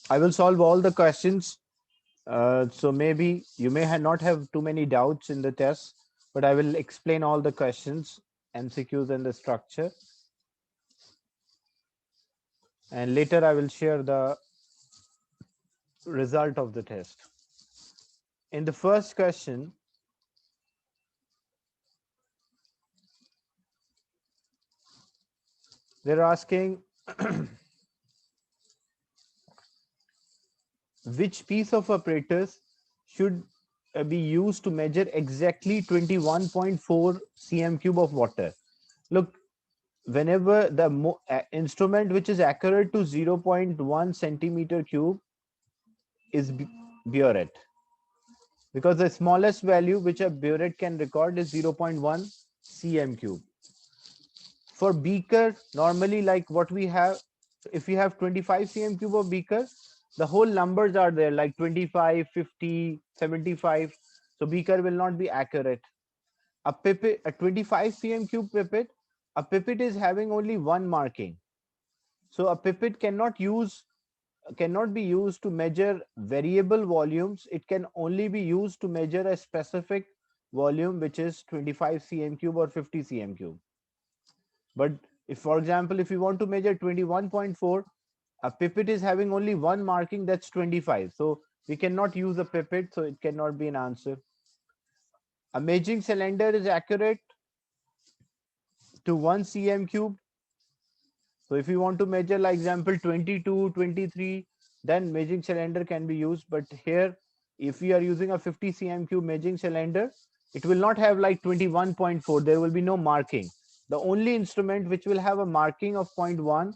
I will solve all the questions. So maybe you may not have too many doubts in the test, but I will explain all the questions, MCQs and the structure. And later I will share the result of the test. In the first question, they're asking which piece of apparatus should be used to measure exactly 21.4 cm cube of water. Look, whenever the instrument which is accurate to 0.1 centimeter cube is burette, because the smallest value which a burette can record is 0.1 cm cube. For beaker, normally like what we have, if we have 25 cm cube of beaker, the whole numbers are there like 25, 50, 75. So beaker will not be accurate. A pipette, a 25 cm cube pipette, a pipette is having only one marking. So a pipette cannot be used to measure variable volumes. It can only be used to measure a specific volume, which is 25 cm cube or 50 cm cube. But if, for example, if you want to measure 21.4, a pipette is having only one marking, that's 25. So we cannot use a pipette, so it cannot be an answer. A measuring cylinder is accurate to 1 cm cube. So if you want to measure, like example 22, 23, then measuring cylinder can be used. But here, if we are using a 50 cm cube measuring cylinder, it will not have like 21.4. There will be no marking. The only instrument which will have a marking of 0.1,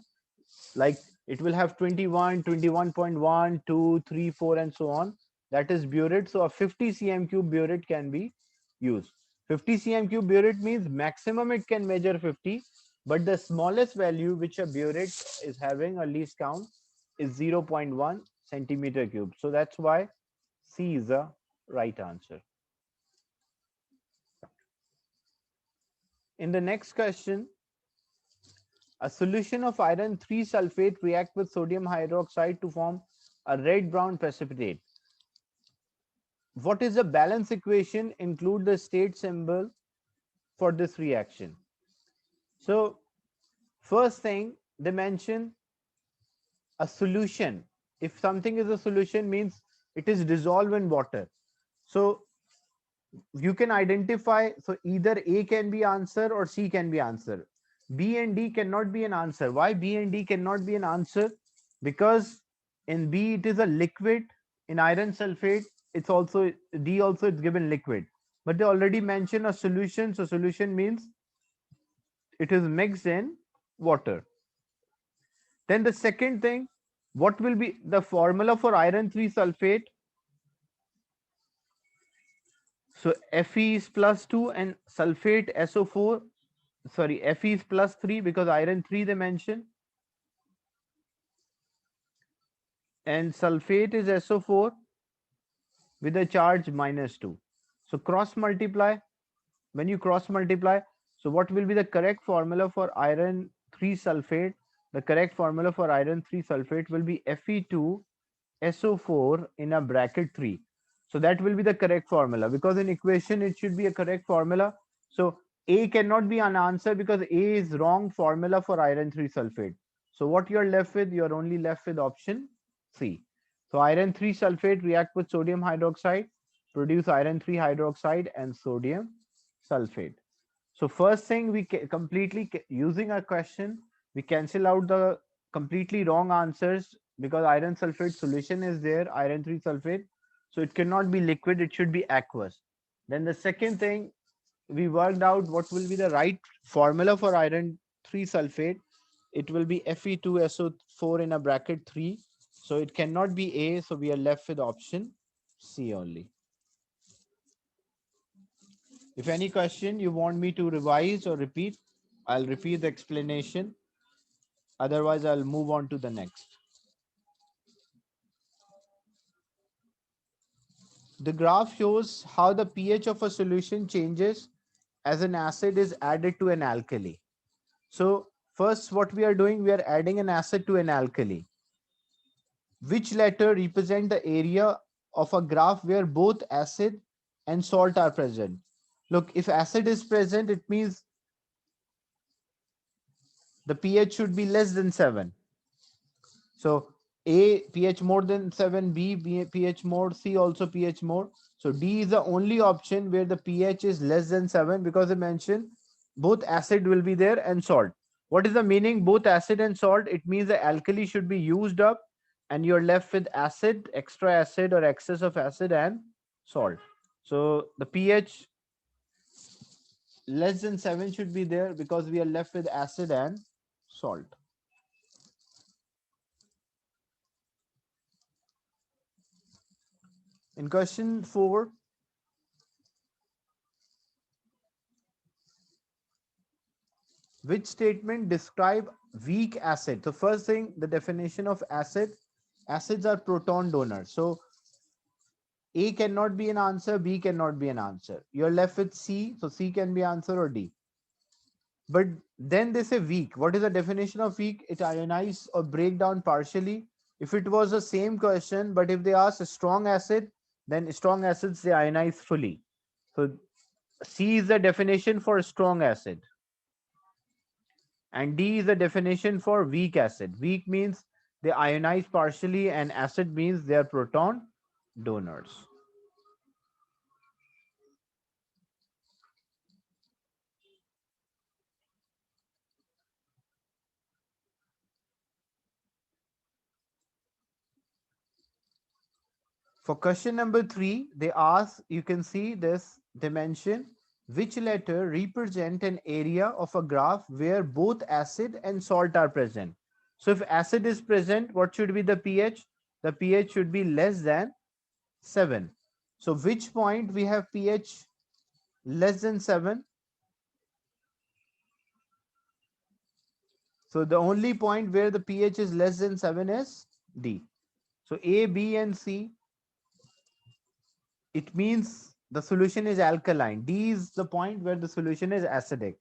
like it will have 21, 21.1, 2, 3, 4, and so on. That is burette. So a 50 cm cube burette can be used. 50 cm cube burette means maximum it can measure 50, but the smallest value which a burette is having, a least count, is 0.1 centimeter cube. So that's why C is the right answer. In the next question, a solution of iron 3 sulfate react with sodium hydroxide to form a red-brown precipitate. What is the balance equation? Include the state symbol for this reaction. So first thing, they mention a solution. If something is a solution, means it is dissolved in water. So you can identify, so either A can be answer or C can be answer. B and D cannot be an answer. Why B and D cannot be an answer? Because in B it is a liquid. In iron sulfate, it's also D also it's given liquid. But they already mentioned a solution. So solution means it is mixed in water. Then the second thing, what will be the formula for iron 3 sulfate? So Fe is plus 2 and sulfate SO4, sorry, Fe is plus 3 because iron 3 they mention. And sulfate is SO4 with a charge minus 2. So cross multiply. When you cross multiply, so what will be the correct formula for iron 3 sulfate? The correct formula for iron 3 sulfate will be Fe2 SO4 in a bracket 3. So that will be the correct formula, because in equation it should be a correct formula. So A cannot be an answer because A is wrong formula for iron 3 sulfate. So what you're left with, you're only left with option C. So iron 3 sulfate react with sodium hydroxide, produce iron 3 hydroxide and sodium sulfate. So first thing, we completely using a question, we cancel out the completely wrong answers, because iron sulfate solution is there, iron 3 sulfate. So it cannot be liquid, it should be aqueous. Then the second thing, we worked out what will be the right formula for iron 3 sulfate. It will be Fe2SO4 in a bracket 3. So it cannot be A. So we are left with option C only. If any question you want me to revise or repeat, I'll repeat the explanation. Otherwise, I'll move on to the next. The graph shows how the pH of a solution changes as an acid is added to an alkali. So first, what we are doing, we are adding an acid to an alkali. Which letter represent the area of a graph where both acid and salt are present? Look, if acid is present, it means the pH should be less than 7. So A pH more than 7, B pH more, C also pH more. So D is the only option where the pH is less than 7, because I mentioned both acid will be there and salt. What is the meaning both acid and salt? It means the alkali should be used up and you're left with acid, extra acid or excess of acid and salt. So the pH less than 7 should be there because we are left with acid and salt. In question 4, which statement describe weak acid? So first thing, the definition of acid. Acids are proton donors. So A cannot be an answer, B cannot be an answer. You're left with C. So C can be answer or D. But then they say weak. What is the definition of weak? It ionize or break down partially. If it was the same question, but if they ask a strong acid, then strong acids they ionize fully. So C is the definition for a strong acid. And D is the definition for weak acid. Weak means they ionize partially, and acid means they are proton donors. For question number 3, they ask, you can see this dimension, which letter represent an area of a graph where both acid and salt are present. So if acid is present, what should be the pH? The pH should be less than 7. So which point we have pH less than 7? So the only point where the pH is less than 7 is D. So A, B and C, it means the solution is alkaline. D is the point where the solution is acidic.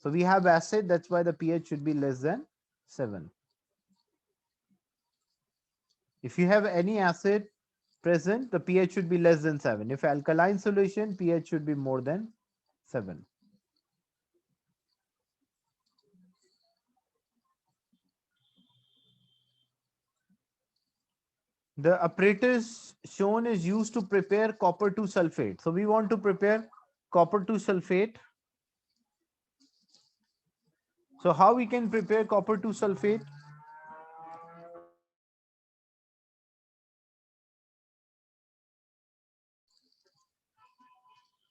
So we have acid, that's why the pH should be less than 7. If you have any acid present, the pH should be less than 7. If alkaline solution, pH should be more than 7. The apparatus shown is used to prepare copper 2 sulfate. So we want to prepare copper 2 sulfate. So how we can prepare copper 2 sulfate?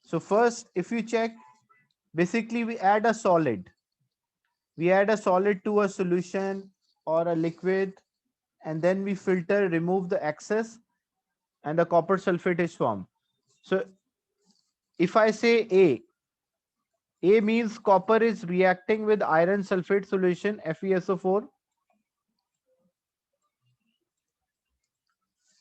So first, if you check, basically we add a solid. We add a solid to a solution or a liquid, and then we filter, remove the excess, and the copper sulfate is formed. So if I say A means copper is reacting with iron sulfate solution, FeSO4.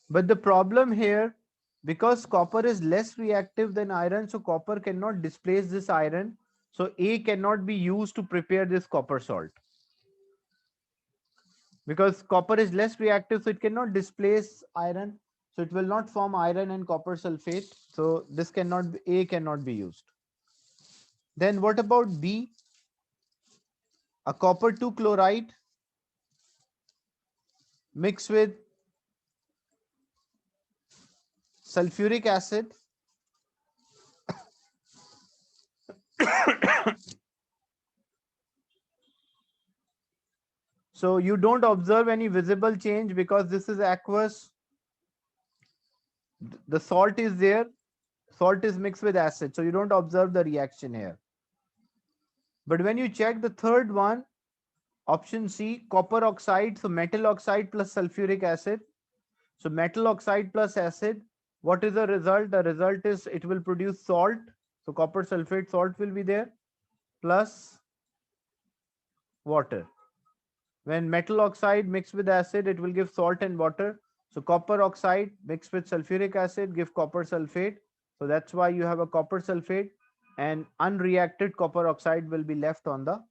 But the problem here, because copper is less reactive than iron, so copper cannot displace this iron. So A cannot be used to prepare this copper salt. Because copper is less reactive, so it cannot displace iron. So it will not form iron and copper sulfate. So this cannot be, A cannot be used. Then what about B? A copper 2 chloride mixed with sulfuric acid. So you don't observe any visible change because this is aqueous. The salt is there. Salt is mixed with acid. So you don't observe the reaction here. But when you check the third one, option C, copper oxide. So metal oxide plus sulfuric acid. So metal oxide plus acid. What is the result? The result is it will produce salt. So copper sulfate salt will be there plus water. When metal oxide mixed with acid, it will give salt and water. So copper oxide mixed with sulfuric acid give copper sulfate. So that's why you have a copper sulfate, and unreacted copper oxide will be left on the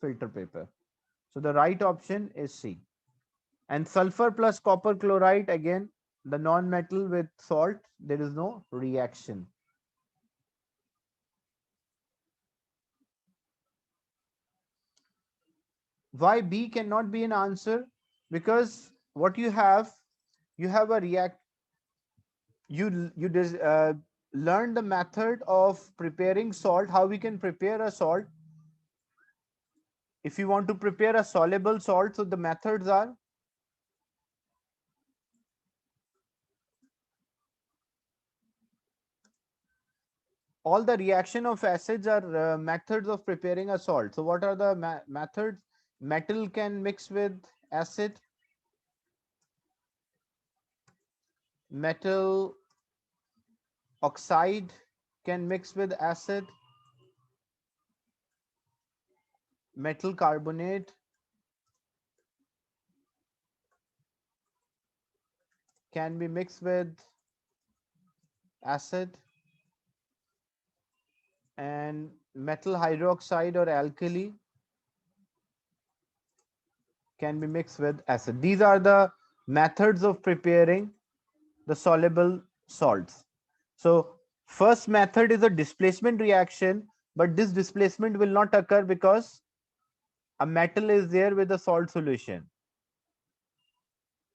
filter paper. So the right option is C. And sulfur plus copper chloride, again, the non-metal with salt, there is no reaction. Why B cannot be an answer? Because what you have a react, learn the method of preparing salt, how we can prepare a salt. If you want to prepare a soluble salt, so the methods are all the reaction of acids are methods of preparing a salt. So what are the methods? Metal can mix with acid, metal oxide can mix with acid, metal carbonate can be mixed with acid, and metal hydroxide or alkali can be mixed with acid. These are the methods of preparing the soluble salts. So first method is a displacement reaction, but this displacement will not occur because a metal is there with a salt solution.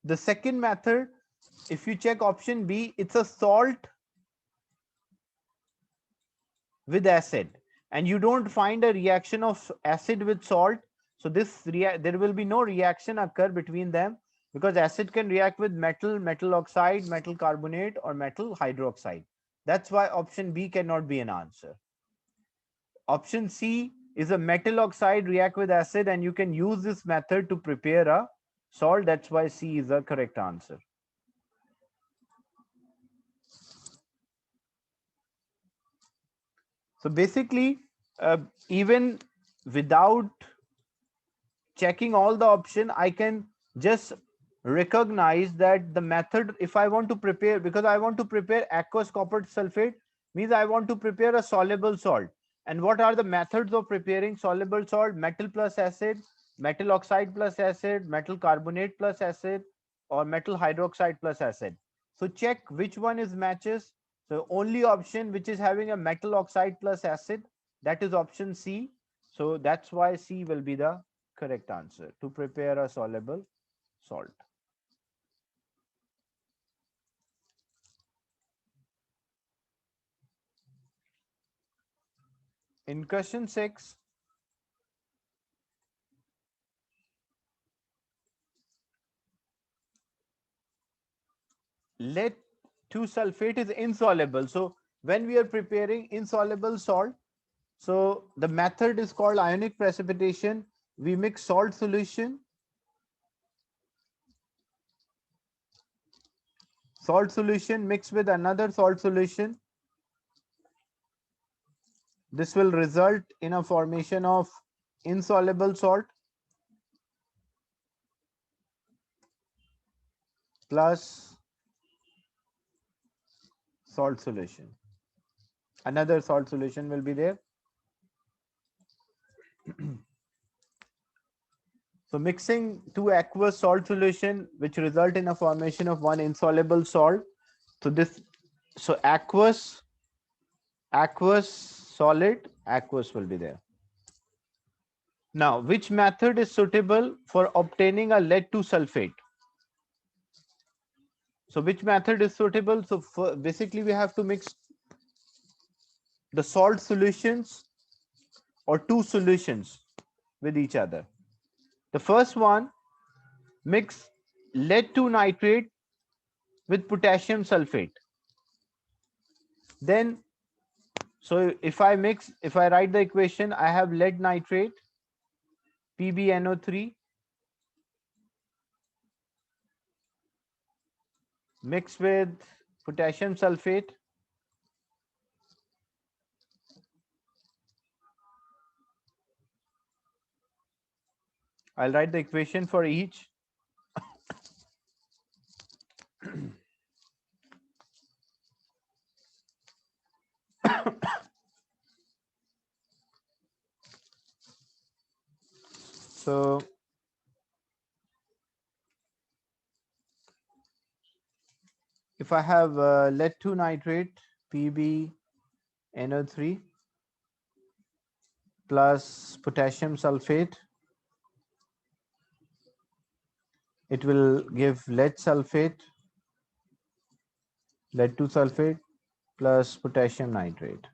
The second method, if you check option B, it's a salt with acid, and you don't find a reaction of acid with salt. So there will be no reaction occur between them, because acid can react with metal, metal oxide, metal carbonate, or metal hydroxide. That's why option B cannot be an answer. Option C is a metal oxide react with acid, and you can use this method to prepare a salt. That's why C is the correct answer. So basically, even without checking all the option, I can just recognize that the method, if I want to prepare, because I want to prepare aqueous copper sulfate, means I want to prepare a soluble salt. And what are the methods of preparing soluble salt? Metal plus acid, metal oxide plus acid, metal carbonate plus acid, or metal hydroxide plus acid. So check which one is matches. So only option which is having a metal oxide plus acid, that is option C. So that's why C will be the correct answer to prepare a soluble salt. In question 6, lead 2 sulfate is insoluble. So when we are preparing insoluble salt, so the method is called ionic precipitation. We mix salt solution, mixed with another salt solution. This will result in a formation of insoluble salt plus salt solution. Another salt solution will be there. So mixing two aqueous salt solution, which result in a formation of one insoluble salt. So aqueous, solid, aqueous will be there. Now, which method is suitable for obtaining a lead 2 sulfate? So which method is suitable? So basically we have to mix the salt solutions or two solutions with each other. The first one, mix lead 2 nitrate with potassium sulfate. Then, so if I write the equation, I have lead nitrate, PbNO3, mixed with potassium sulfate. I'll write the equation for each. So If I have lead 2 nitrate, PbNO3 plus potassium sulfate, it will give lead sulfate, lead 2 sulfate plus potassium nitrate.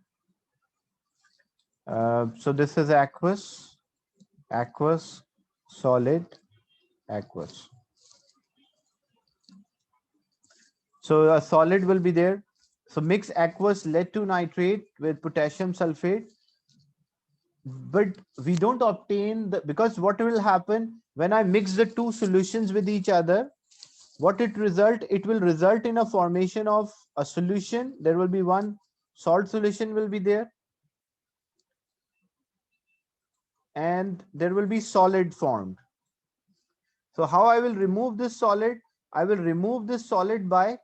So this is aqueous, aqueous, solid, aqueous. So a solid will be there. So mix aqueous lead 2 nitrate with potassium sulfate, but we don't obtain the, because what will happen when I mix the two solutions with each other, what it will result in a formation of a solution. There will be one salt solution will be there, and there will be solid formed. So how I will remove this solid? I will remove this solid by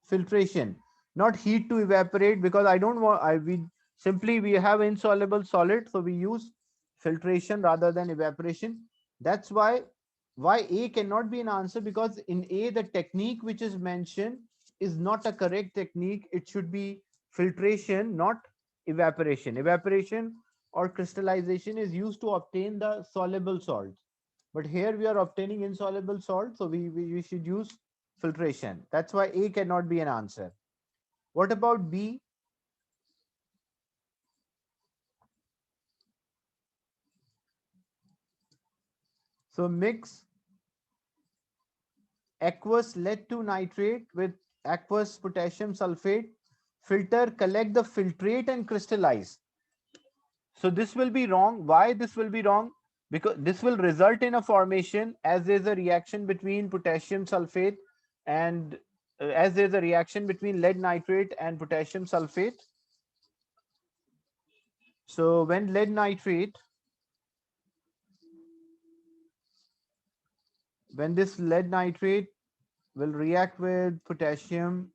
filtration, not heat to evaporate, because I don't want, we have insoluble solid, so we use filtration rather than evaporation. That's why A cannot be an answer, because in A the technique which is mentioned is not a correct technique. It should be filtration, not evaporation. Evaporation or crystallization is used to obtain the soluble salt, but here we are obtaining insoluble salt, so we should use filtration. That's why A cannot be an answer. What about B? So mix aqueous lead 2 nitrate with aqueous potassium sulfate, filter, collect the filtrate and crystallize. So this will be wrong. Why this will be wrong? Because this will result in a formation, as there's a reaction between potassium sulfate and as there's a reaction between lead nitrate and potassium sulfate. So when lead nitrate, when this lead nitrate will react with potassium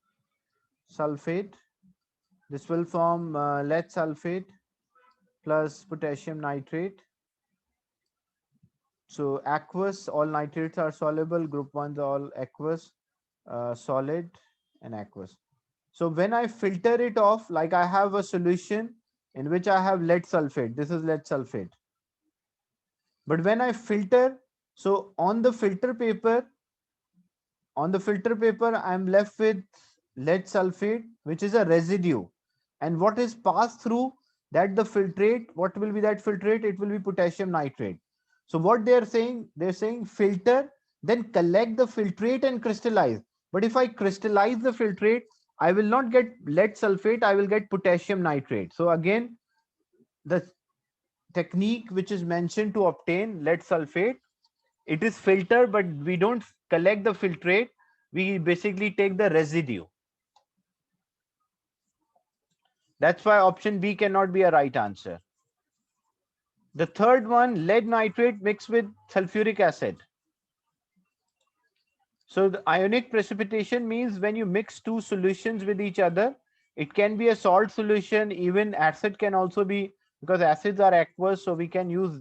sulfate, this will form lead sulfate plus potassium nitrate. So aqueous, all nitrates are soluble, group 1s are all aqueous, solid and aqueous. So when I filter it off, like I have a solution in which I have lead sulfate, this is lead sulfate. But when I filter, so on the filter paper, I'm left with lead sulfate, which is a residue. And what is passed through that the filtrate, what will be that filtrate? It will be potassium nitrate. So what they're saying filter, then collect the filtrate and crystallize. But if I crystallize the filtrate, I will not get lead sulfate, I will get potassium nitrate. So again, the technique which is mentioned to obtain lead sulfate, it is filter, but we don't collect the filtrate, we basically take the residue. That's why option B cannot be a right answer. The third one, lead nitrate mixed with sulfuric acid. So the ionic precipitation means when you mix two solutions with each other, it can be a salt solution, even acid can also be, because acids are aqueous, so we can use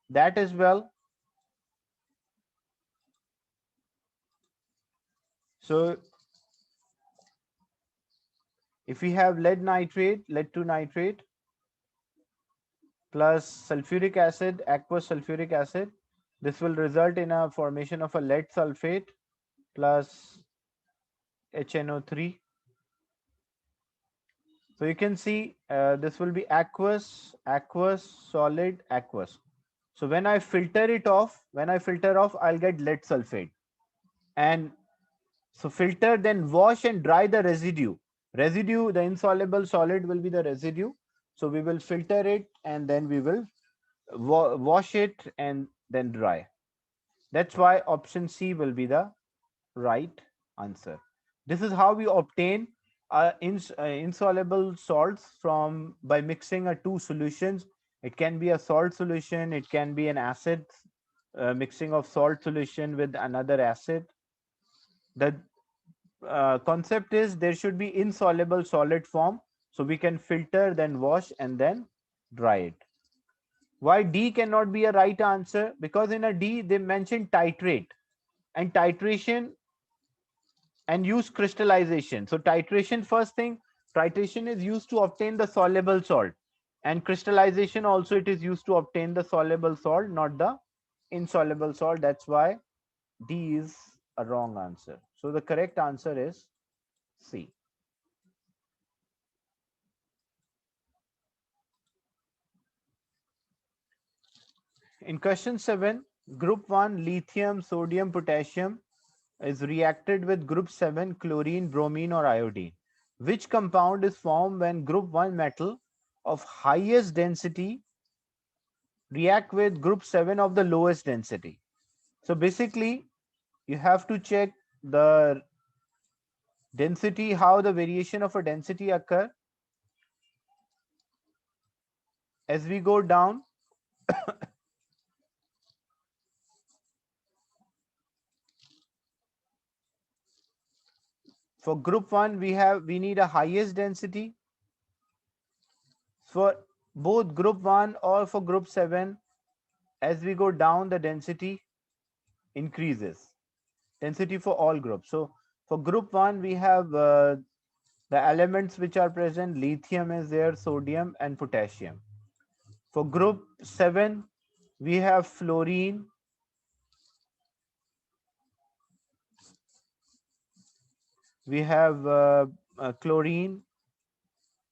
that as well. So if we have lead nitrate, lead 2 nitrate plus sulfuric acid, aqueous sulfuric acid, this will result in a formation of a lead sulfate plus HNO3. So you can see this will be aqueous, aqueous, solid, aqueous. So when I filter it off, I'll get lead sulfate. And so filter, then wash and dry the residue. Residue, the insoluble solid will be the residue. So we will filter it and then we will wash it and then dry. That's why option C will be the right answer. This is how we obtain insoluble salts from by mixing two solutions. It can be a salt solution, it can be an acid, mixing of salt solution with another acid. The concept is there should be insoluble solid form, so we can filter, then wash and then dry it. Why D cannot be a right answer? Because in a D they mention titrate, and titration and use crystallization. So titration, first thing, titration is used to obtain the soluble salt, and crystallization also it is used to obtain the soluble salt, not the insoluble salt. That's why D is a wrong answer. So the correct answer is C. In question 7, group 1 lithium, sodium, potassium is reacted with group 7 chlorine, bromine or iodine. Which compound is formed when group 1 metal of highest density react with group 7 of the lowest density? So basically you have to check the density, how the variation of a density occur as we go down. For group 1 we need a highest density. For both group 1 or for group 7, as we go down the density increases, density for all groups. So for group 1 we have the elements which are present, lithium is there, sodium and potassium. For group 7 we have fluorine, we have chlorine,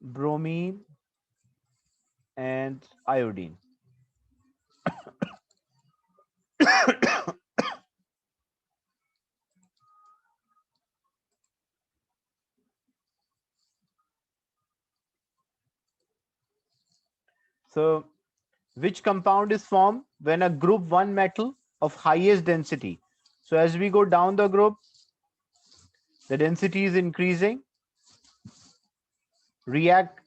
bromine and iodine. So which compound is formed when a group 1 metal of highest density? So as we go down the group, the density is increasing, react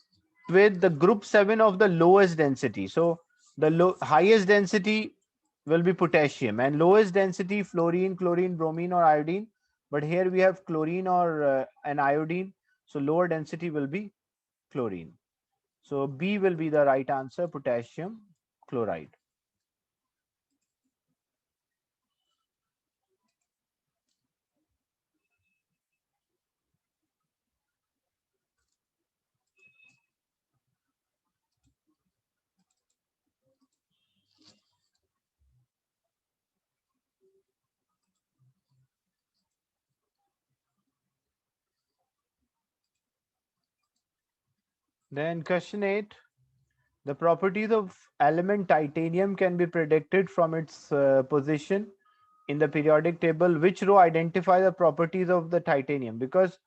with the group 7 of the lowest density. So the highest density will be potassium and lowest density fluorine, chlorine, bromine or iodine. But here we have chlorine or an iodine. So lower density will be chlorine. So B will be the right answer, potassium chloride. Then question 8, the properties of element titanium can be predicted from its position in the periodic table. Which row identify the properties of the titanium? Because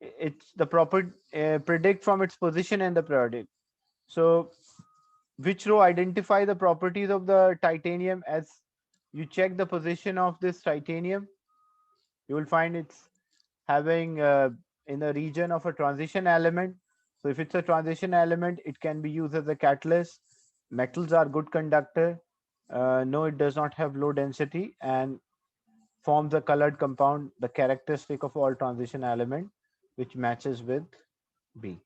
it's the proper predict from its position in the periodic. So which row identify the properties of the titanium? As you check the position of this titanium, you will find it's having in the region of a transition element. So if it's a transition element, it can be used as a catalyst. Metals are good conductor. No, it does not have low density and forms a colored compound, the characteristic of all transition element, which matches with B.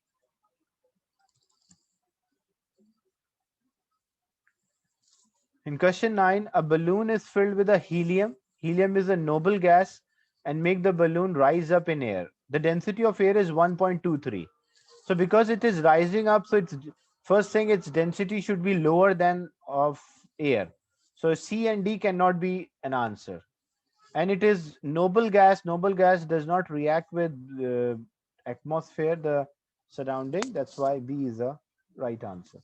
In question 9, a balloon is filled with a helium. Helium is a noble gas and make the balloon rise up in air. The density of air is 1.23. So because it is rising up, so it's first thing, its density should be lower than of air. So C and D cannot be an answer. And it is noble gas. Noble gas does not react with atmosphere, the surrounding. That's why B is a right answer.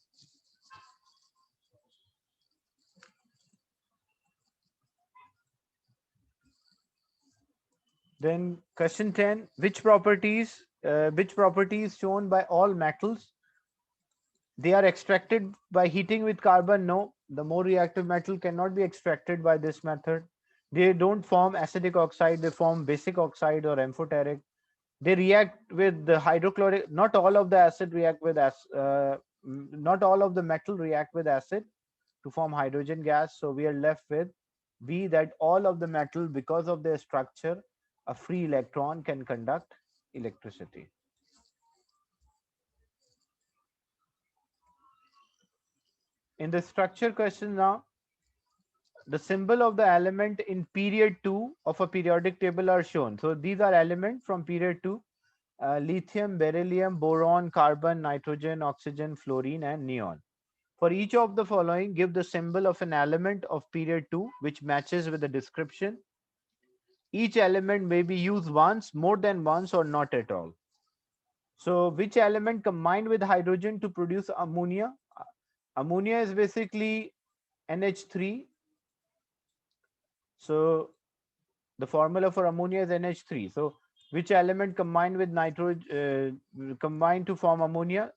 Then question 10, which properties shown by all metals? They are extracted by heating with carbon. No, the more reactive metal cannot be extracted by this method. They don't form acidic oxide, they form basic oxide or amphoteric. They react with the hydrochloric. Not all of the acid react with not all of the metal react with acid to form hydrogen gas. So we are left with B, that all of the metal, because of their structure, a free electron can conduct electricity. In the structure question now, the symbol of the element in period 2 of a periodic table are shown. So these are elements from period 2: lithium, beryllium, boron, carbon, nitrogen, oxygen, fluorine, and neon. For each of the following, give the symbol of an element of period 2 which matches with the description. Each element may be used once, more than once, or not at all. So which element combined with hydrogen to produce ammonia? Ammonia is basically NH3. So the formula for ammonia is NH3. So which element combined with nitrogen, combined to form ammonia,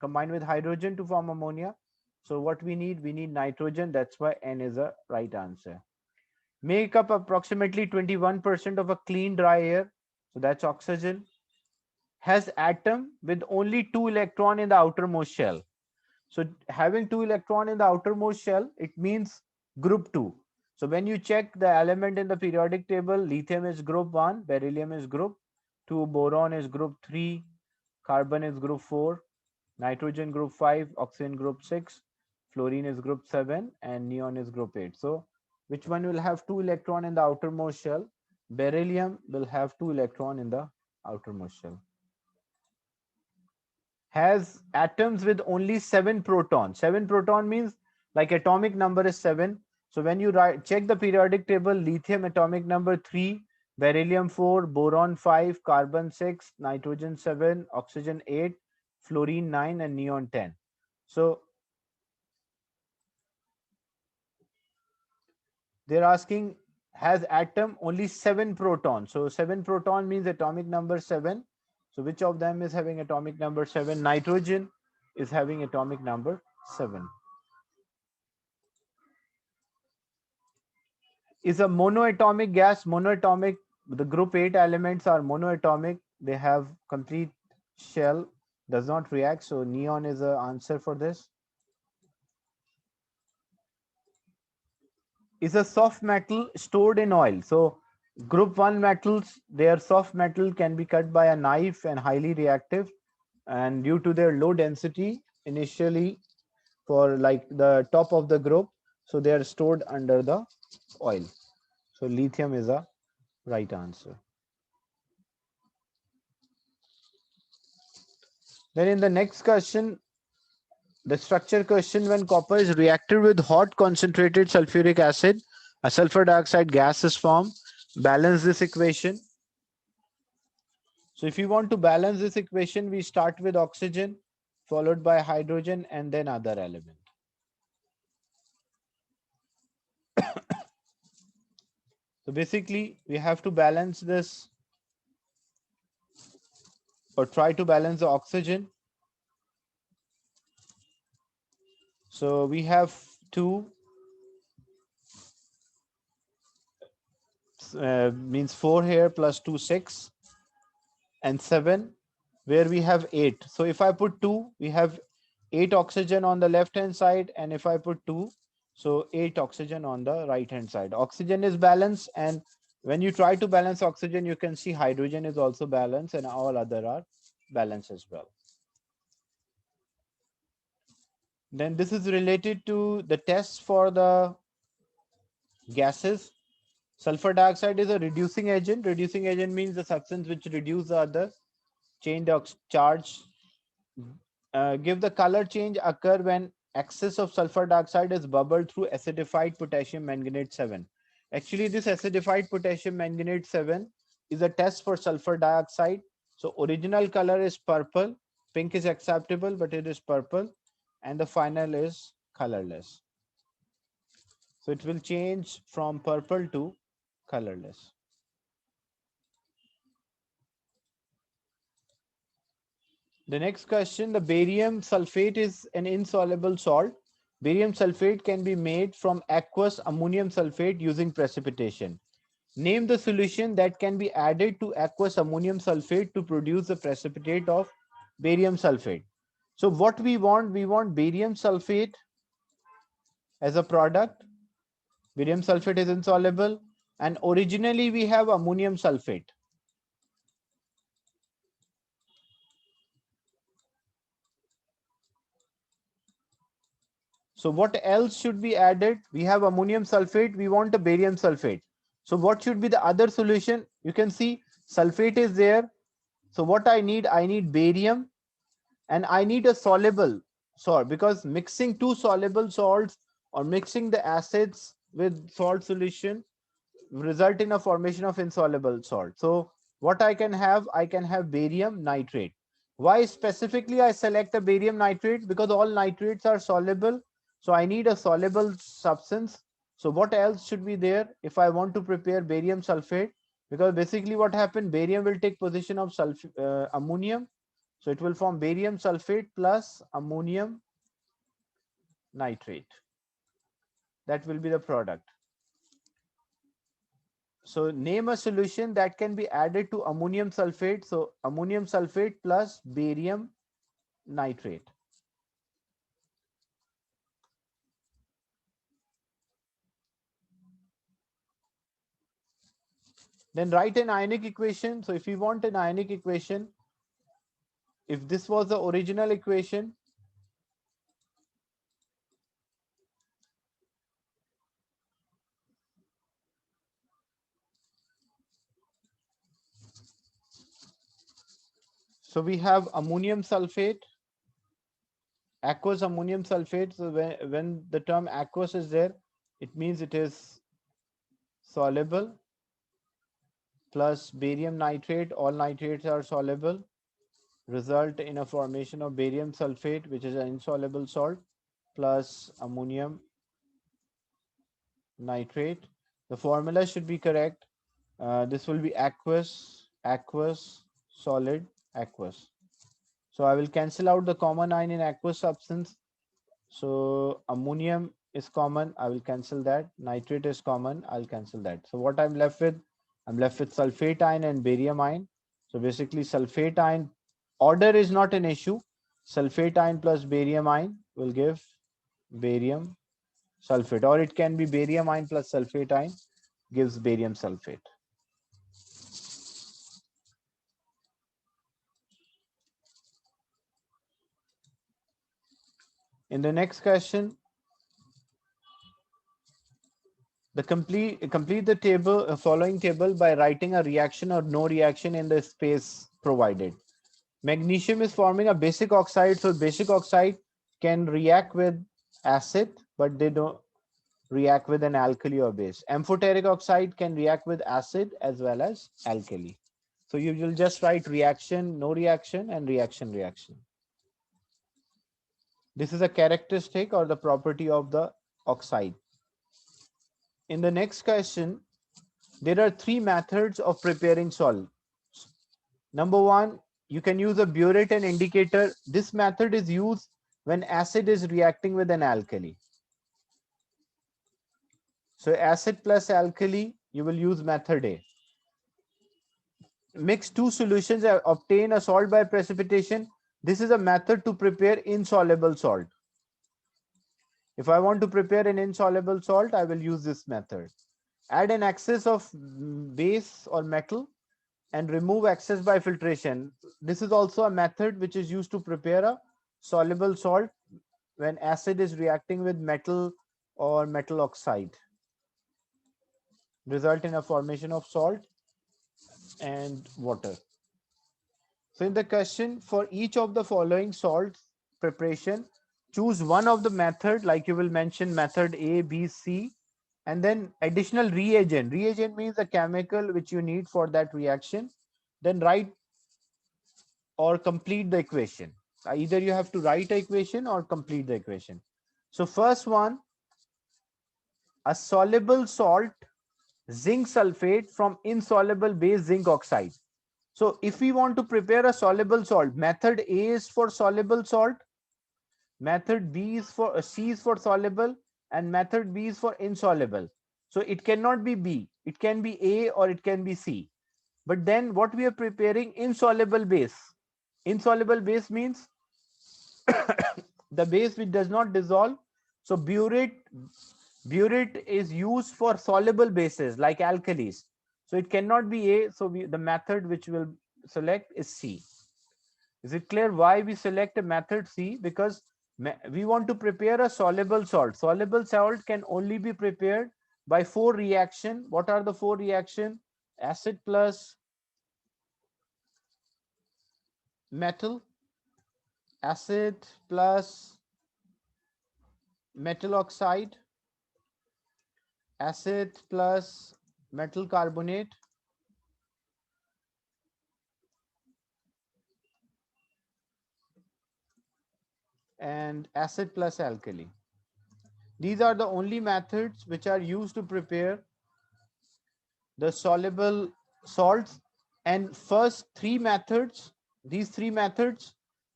combined with hydrogen to form ammonia? So what we need nitrogen. That's why N is a right answer. Make up approximately 21% of a clean dry air. So that's oxygen. Has atom with only 2 electron in the outermost shell. So having 2 electron in the outermost shell, it means group 2. So when you check the element in the periodic table, lithium is group 1, beryllium is group 2, boron is group 3, carbon is group 4, nitrogen group 5, oxygen group 6, fluorine is group 7, and neon is group 8. So which one will have 2 electron in the outermost shell? Beryllium will have 2 electron in the outermost shell. Has atoms with only 7 protons. 7 proton means like atomic number is 7. So when you check the periodic table, lithium atomic number 3, beryllium 4, boron 5, carbon 6, nitrogen 7, oxygen 8, fluorine 9, and neon 10. So they're asking, has atom only 7 protons? So 7 proton means atomic number 7. So which of them is having atomic number 7? Nitrogen is having atomic number 7. Is a monoatomic gas. Monoatomic, the group 8 elements are monoatomic. They have complete shell, does not react. So neon is the answer for this. Is a soft metal stored in oil. So group 1 metals, their soft metal can be cut by a knife and highly reactive, and due to their low density initially for like the top of the group, so they are stored under the oil. So lithium is a right answer. Then in the next question, the structure question: when copper is reacted with hot concentrated sulfuric acid, a sulfur dioxide gas is formed. Balance this equation. So if you want to balance this equation, we start with oxygen, followed by hydrogen, and then other element. So basically, we have to balance this, or try to balance the oxygen. So we have 2, means 4 here, plus 2, 6, and 7, where we have 8. So if I put 2, we have 8 oxygen on the left hand side, and if I put 2, so 8 oxygen on the right hand side. Oxygen is balanced, and when you try to balance oxygen, you can see hydrogen is also balanced, and all other are balanced as well. Then this is related to the tests for the gases. Sulfur dioxide is a reducing agent. Reducing agent means the substance which reduce the other chain charge. Give the color change occur when excess of sulfur dioxide is bubbled through acidified potassium manganate 7. Actually, this acidified potassium manganate 7 is a test for sulfur dioxide. So original color is purple. Pink is acceptable, but it is purple. And the final is colorless. So it will change from purple to colorless. The next question: the barium sulfate is an insoluble salt. Barium sulfate can be made from aqueous ammonium sulfate using precipitation. Name the solution that can be added to aqueous ammonium sulfate to produce the precipitate of barium sulfate. So what we want barium sulfate as a product. Barium sulfate is insoluble, and originally we have ammonium sulfate. So what else should be added? We have ammonium sulfate. We want a barium sulfate. So what should be the other solution? You can see sulfate is there. So what I need barium, and I need a soluble salt, because mixing two soluble salts or mixing the acids with salt solution result in a formation of insoluble salt. So what I can have barium nitrate. Why specifically I select a barium nitrate? Because all nitrates are soluble. So I need a soluble substance. So what else should be there if I want to prepare barium sulfate? Because basically what happened, barium will take position of ammonium. So it will form barium sulfate plus ammonium nitrate. That will be the product. So name a solution that can be added to ammonium sulfate. So ammonium sulfate plus barium nitrate. Then write an ionic equation. So if you want an ionic equation, if this was the original equation, so we have ammonium sulfate, aqueous ammonium sulfate. So when the term aqueous is there, it means it is soluble, plus barium nitrate, all nitrates are soluble, result in a formation of barium sulfate, which is an insoluble salt, plus ammonium nitrate. The formula should be correct. This will be aqueous, aqueous, solid, aqueous. So I will cancel out the common ion in aqueous substance. So ammonium is common, I will cancel that. Nitrate is common, I'll cancel that. So what I'm left with? I'm left with sulfate ion and barium ion. So basically sulfate ion, order is not an issue. Sulfate ion plus barium ion will give barium sulfate, or it can be barium ion plus sulfate ion gives barium sulfate. In the next question, complete the table following table by writing a reaction or no reaction in the space provided. Magnesium is forming a basic oxide, so basic oxide can react with acid, but they don't react with an alkali or base. Amphoteric oxide can react with acid as well as alkali. So you will just write reaction, no reaction, and reaction, reaction. This is a characteristic or the property of the oxide. In the next question, there are three methods of preparing salts. Number one, you can use a burette and indicator. This method is used when acid is reacting with an alkali. So acid plus alkali, you will use method A. Mix two solutions and obtain a salt by precipitation. This is a method to prepare insoluble salt. If I want to prepare an insoluble salt, I will use this method. Add an excess of base or metal and remove excess by filtration. This is also a method which is used to prepare a soluble salt when acid is reacting with metal or metal oxide. Result in a formation of salt and water. So in the question, for each of the following salt preparation, choose one of the method, like you will mention method A, B, C, and then additional reagent. Reagent means the chemical which you need for that reaction. Then write or complete the equation. Either you have to write the equation or complete the equation. So first one, a soluble salt zinc sulfate from insoluble base zinc oxide. So if we want to prepare a soluble salt, method A is for soluble salt, method B is for C is for soluble, and method B is for insoluble. So it cannot be B, it can be A or it can be C. But then what we are preparing, insoluble base. Insoluble base means the base which does not dissolve. So burette is used for soluble bases like alkalis. So it cannot be A. So the method which we will select is C. Is it clear why we select a method C? Because We want to prepare a soluble salt. Soluble salt can only be prepared by four reaction. What are the four reaction? Acid plus metal, acid plus metal oxide, acid plus metal carbonate, and acid plus alkali. These are the only methods which are used to prepare the soluble salts. And first three methods, these three methods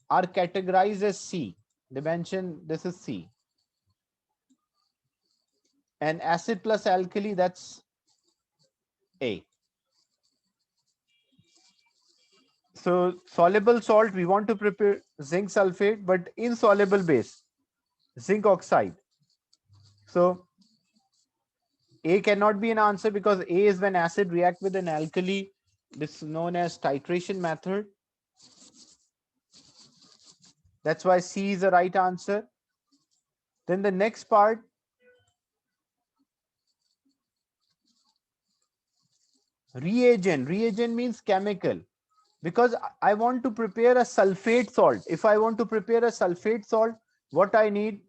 are categorized as C. They mention this is C. And acid plus alkali, that's A. So soluble salt, we want to prepare zinc sulfate, but insoluble base, zinc oxide. So A cannot be an answer because A is when acid react with an alkali. This is known as titration method. That's why C is the right answer. Then the next part, reagent. Reagent means chemical. Because I want to prepare a sulfate salt. If I want to prepare a sulfate salt, what I need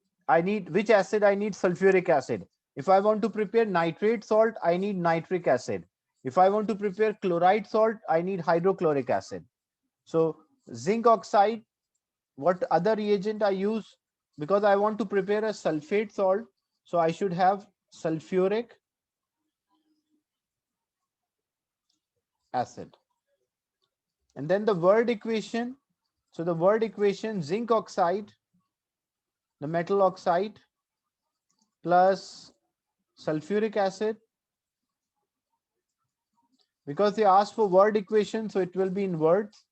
which acid? I need sulfuric acid. If I want to prepare nitrate salt, I need nitric acid. If I want to prepare chloride salt, I need hydrochloric acid. So zinc oxide, what other reagent I use? Because I want to prepare a sulfate salt, so I should have sulfuric acid. And then the word equation. So the word equation, zinc oxide, the metal oxide, plus sulfuric acid. Because they asked for word equation, so it will be in words.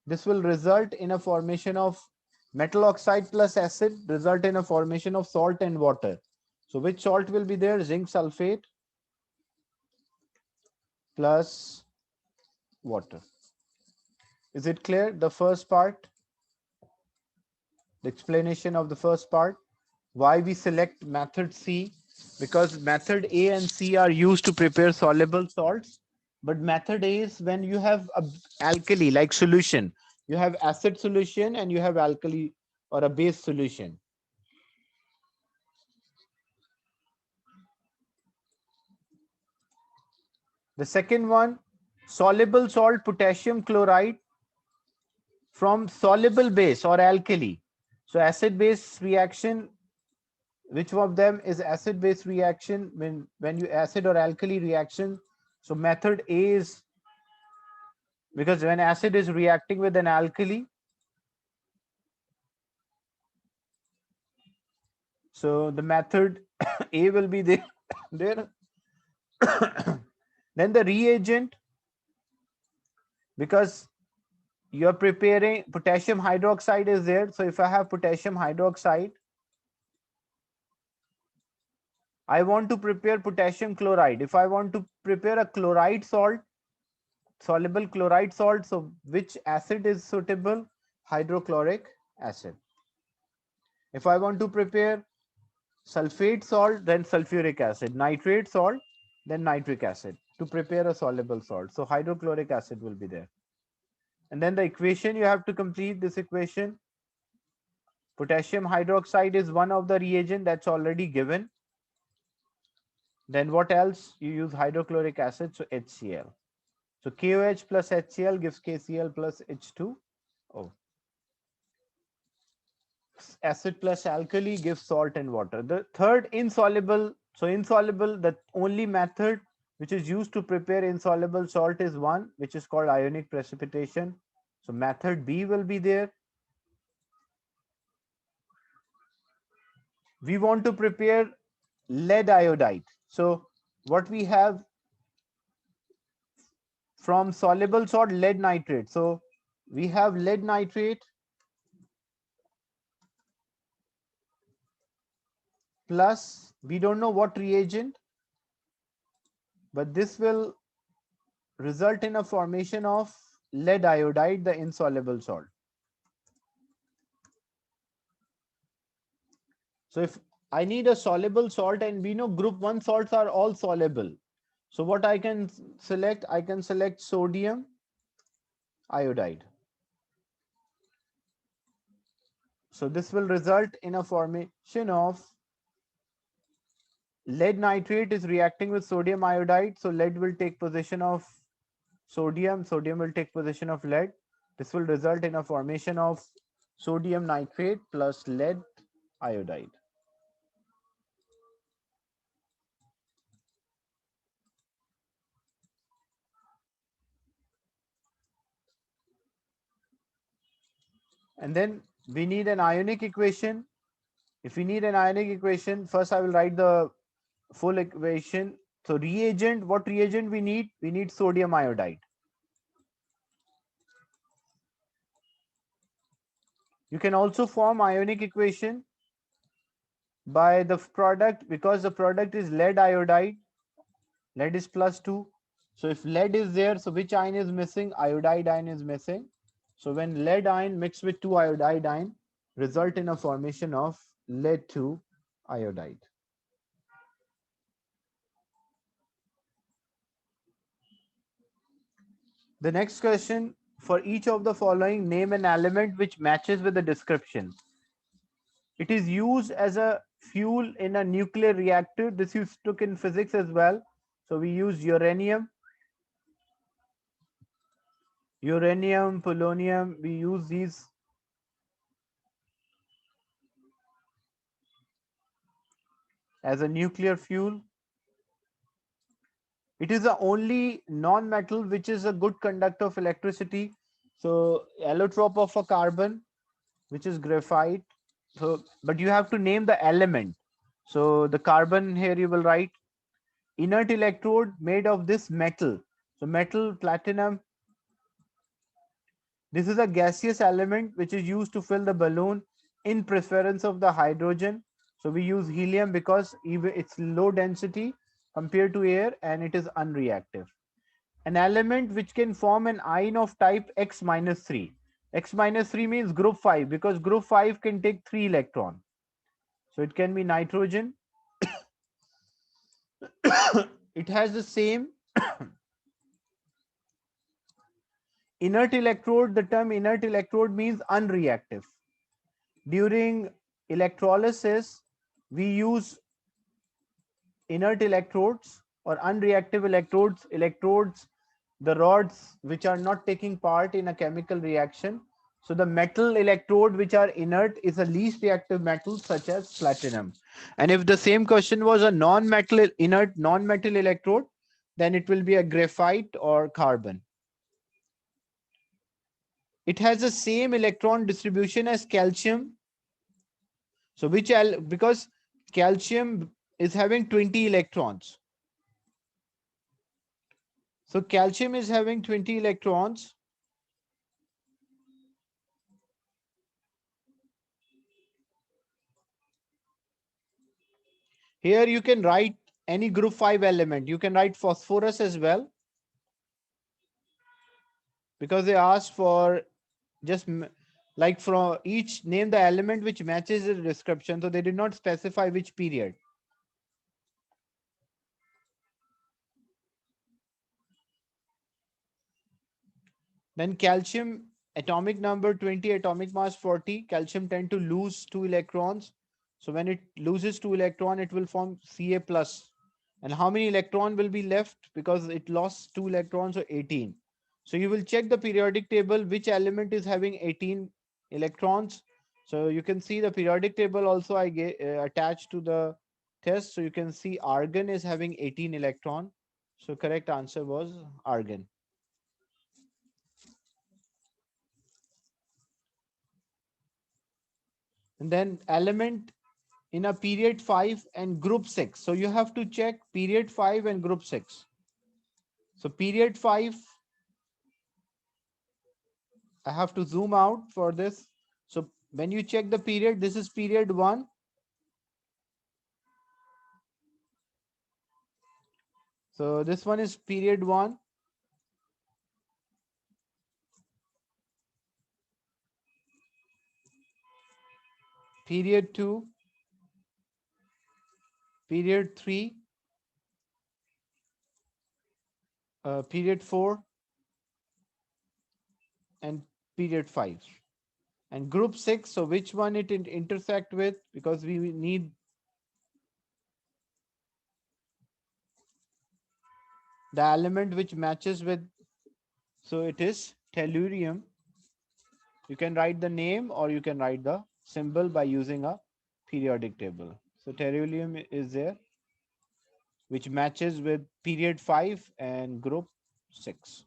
This will result in a formation of metal oxide plus acid, result in a formation of salt and water. So which salt will be there? Zinc sulfate plus water. Is it clear? The first part, the explanation of the first part, why we select method C, because method A and C are used to prepare soluble salts. But method A is when you have a alkali like solution. You have acid solution and you have alkali or a base solution. The second one, soluble salt potassium chloride from soluble base or alkali. So acid base reaction, which of them is acid base reaction when you acid or alkali reaction? So method A is, because when acid is reacting with an alkali, so the method A will be there. there. Then the reagent, because you're preparing potassium hydroxide is there. So if I have potassium hydroxide, I want to prepare potassium chloride. If I want to prepare a chloride salt, soluble chloride salt, so which acid is suitable? Hydrochloric acid. If I want to prepare sulfate salt, then sulfuric acid. Nitrate salt, then nitric acid to prepare a soluble salt. So hydrochloric acid will be there. And then the equation, you have to complete this equation. Potassium hydroxide is one of the reagent that's already given. Then what else? You use hydrochloric acid, so HCl. So KOH plus HCl gives KCl plus H2O. Acid plus alkali gives salt and water. The third, insoluble. So insoluble, the only method which is used to prepare insoluble salt is one, which is called ionic precipitation. So method B will be there. We want to prepare lead iodide. So what we have from soluble salt, lead nitrate. So we have lead nitrate plus, we don't know what reagent, but this will result in a formation of lead iodide, the insoluble salt. So if I need a soluble salt, and we know group 1 salts are all soluble. So what I can select? I can select sodium iodide. So this will result in a formation of lead nitrate is reacting with sodium iodide. So lead will take position of sodium, sodium will take position of lead. This will result in a formation of sodium nitrate plus lead iodide. And then we need an ionic equation. If we need an ionic equation, first I will write the full equation. So reagent, what reagent we need? We need sodium iodide. You can also form ionic equation by the product, because the product is lead iodide. Lead is +2. So if lead is there, so which ion is missing? Iodide ion is missing. So when lead ion mixed with 2 iodide ion, result in a formation of lead 2 iodide. The next question, for each of the following, name an element which matches with the description. It is used as a fuel in a nuclear reactor. This you took in physics as well. So we use uranium, polonium. We use these as a nuclear fuel. It is the only non-metal which is a good conductor of electricity. So allotrope of a carbon, which is graphite. So, but you have to name the element. So the carbon here you will write inert electrode made of this metal. So metal, platinum. This is a gaseous element which is used to fill the balloon in preference of the hydrogen. So we use helium because it's low density compared to air and it is unreactive. An element which can form an ion of type X minus 3. X minus 3 means group 5 because group 5 can take 3 electrons. So it can be nitrogen. It has the same inert electrode. The term inert electrode means unreactive. During electrolysis, we use inert electrodes or unreactive electrodes, the rods which are not taking part in a chemical reaction. So the metal electrode which are inert is a least reactive metal such as platinum. And if the same question was a non-metal inert non-metal electrode, then it will be a graphite or carbon. It has the same electron distribution as calcium. So because calcium is having 20 electrons. So calcium is having 20 electrons. Here you can write any group 5 element. You can write phosphorus as well, because they asked for just like from each name the element which matches the description. So they did not specify which period. Then calcium, atomic number 20, atomic mass 40. Calcium tend to lose 2 electrons. So when it loses 2 electron, it will form Ca plus. And how many electron will be left? Because it lost 2 electrons, so 18. So you will check the periodic table, which element is having 18 electrons. So you can see the periodic table also I get attached to the test. So you can see argon is having 18 electron. So correct answer was argon. And then element in a period 5 and group 6. So you have to check period 5 and group 6. So period 5, I have to zoom out for this. So when you check the period, this is period 1. So this one is period 1. Period 2. period 3, period 4, and period 5. And group 6, so which one it intersect with? Because we need the element which matches with, so it is tellurium. You can write the name or you can write the symbol by using a periodic table. So tellurium is there, which matches with period 5 and group 6.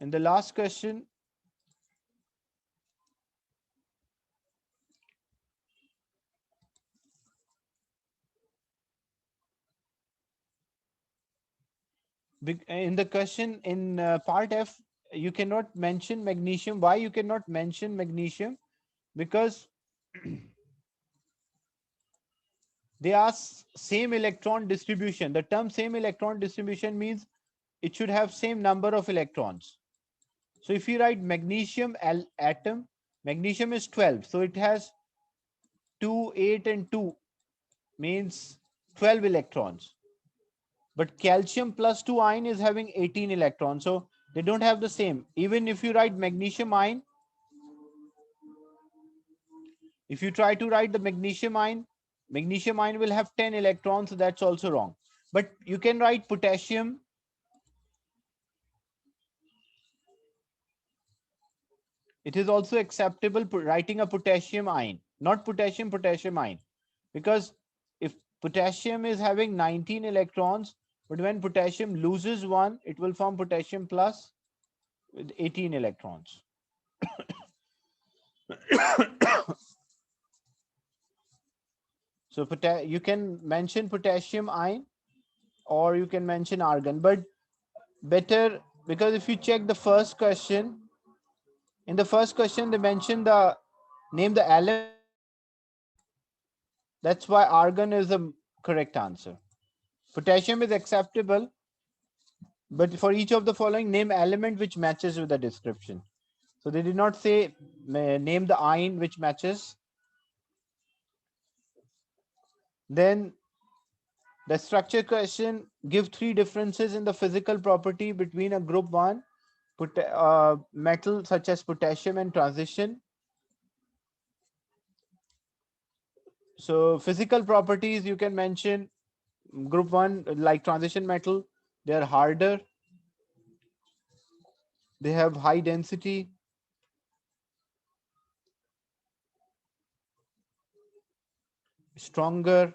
And the last question, in the question in part F, you cannot mention magnesium. Why you cannot mention magnesium? Because they ask same electron distribution. The term same electron distribution means it should have same number of electrons. So if you write magnesium atom, magnesium is 12. So it has 2, 8, and 2 means 12 electrons. But calcium plus 2 ion is having 18 electrons. So they don't have the same. Even if you write magnesium ion, if you try to write the magnesium ion will have 10 electrons. So that's also wrong. But you can write potassium. It is also acceptable writing a potassium ion, not potassium ion. Because if potassium is having 19 electrons, but when potassium loses one, it will form potassium plus with 18 electrons. So you can mention potassium ion or you can mention argon, but better, because if you check the first question, in the first question they mention the name the element. That's why argon is the correct answer. Potassium is acceptable, but for each of the following, name element which matches with the description. So they did not say name the ion which matches. Then the structure question, give 3 differences in the physical property between a group 1 metal such as potassium and transition. So physical properties you can mention group 1 like transition metal, they are harder, they have high density, stronger.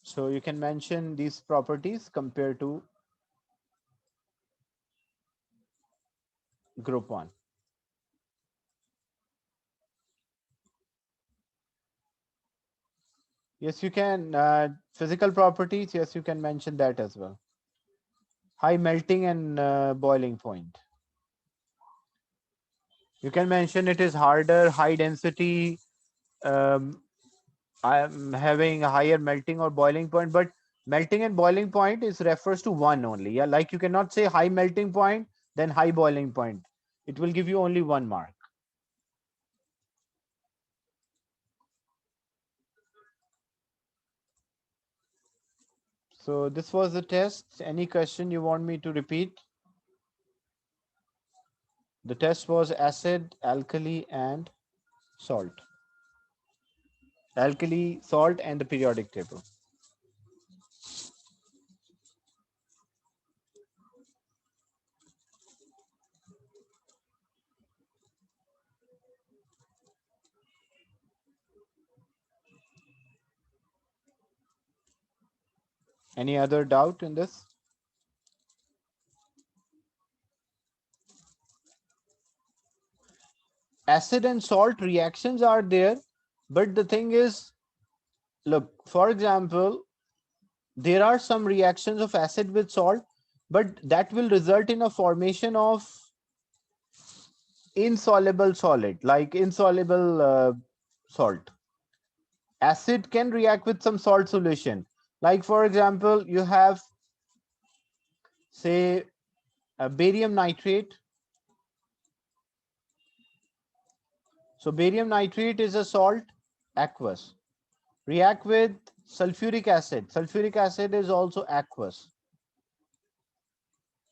So you can mention these properties compared to group 1. Yes, you can. Physical properties, yes, you can mention that as well. High melting and boiling point. You can mention it is harder, high density, I'm having a higher melting or boiling point, but melting and boiling point is refers to one only. Yeah, like you cannot say high melting point, then high boiling point. It will give you only 1 mark. So this was the test. Any question you want me to repeat? The test was acid, alkali, and salt. Alkali, salt, and the periodic table. Any other doubt in this? Acid and salt reactions are there, but the thing is, look, for example, there are some reactions of acid with salt, but that will result in a formation of insoluble solid, like insoluble salt. Acid can react with some salt solution. Like for example, you have say barium nitrate. So barium nitrate is a salt, aqueous. React with sulfuric acid. Sulfuric acid is also aqueous.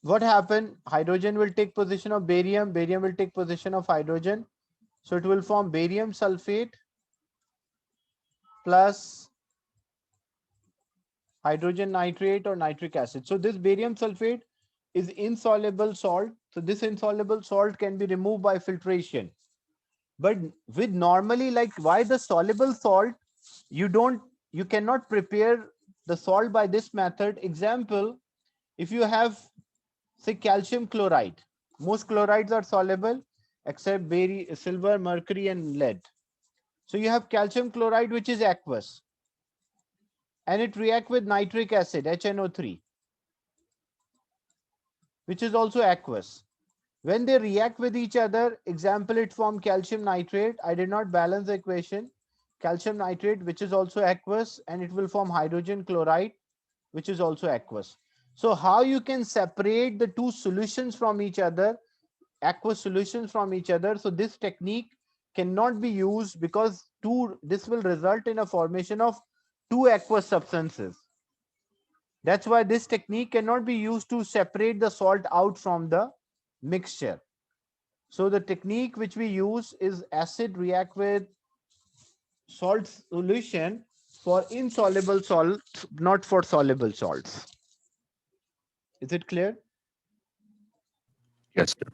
What happened? Hydrogen will take position of barium. Barium will take position of hydrogen. So it will form barium sulfate plus hydrogen nitrate or nitric acid. So this barium sulfate is insoluble salt. So this insoluble salt can be removed by filtration. But with normally, like, why the soluble salt, you cannot prepare the salt by this method. Example, if you have, say, calcium chloride, most chlorides are soluble except silver, mercury, and lead. So you have calcium chloride, which is aqueous, and it reacts with nitric acid, HNO3, which is also aqueous. When they react with each other, example, it formed calcium nitrate. I did not balance the equation. Calcium nitrate, which is also aqueous, and it will form hydrogen chloride, which is also aqueous. So how you can separate the two solutions from each other, aqueous solutions from each other? So this technique cannot be used because this will result in a formation of two aqueous substances. That's why this technique cannot be used to separate the salt out from the mixture. So the technique which we use is acid react with salt solution for insoluble salts, not for soluble salts. Is it clear? Yes, sir.